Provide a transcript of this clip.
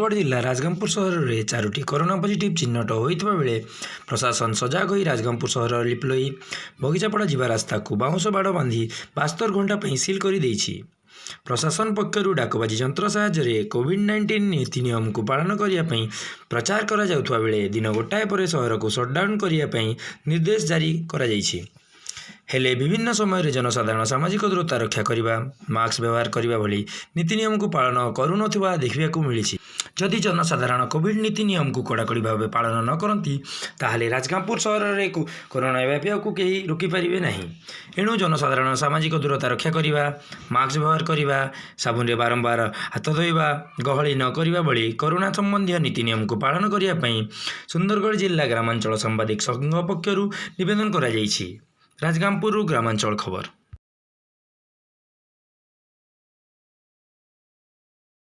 सुंदरगढ़ जिला राजगांगपुर सहर में 4टी कोरोना पॉजिटिव चिन्हट होता बेले प्रशासन सजग हो राजगांगपुर सहर लिपलोई बगीचापड़ा जीवा रास्ता को बाउंश बाड़ बांधी 72 घंटा सिल कर देइछि। प्रशासन पक्षर डाकबाजी जंत्र साहाय्य कोविड-19 नीति नियम को पालन करने प्रचार करा जाउथुवा बेले दिन गोटाए पर सहर को सटडाउन करने निर्देश जारी करा जाइछि। हेले विभिन्न समय जनसाधारण सामाजिक दूरता रक्षा करने मास्क व्यवहार करने भली नीति नियम को पालन करुनथिबा देखिबाकू मिलिछि। जदि जनसाधारण कोविड नीति नियम को कड़ाकड़ी भाव पालन न करती ताहले राजगांगपुर सहर में कोरोना व्यापिया को कहीं रोकिपारे ना। एणु जनसाधारण सामाजिक दूरता रक्षा करने मास्क व्यवहार करने साबुन रे बारंबार हाथ धोइबा गहली न करने भली कोरोना संबंधी नीति नियम को पालन करने सुंदरगढ़ जिला ग्रामांचल सांबादिक संघ पक्षर निवेदन करा जाइछि। राजगांगपुर ग्रामांचल खबर।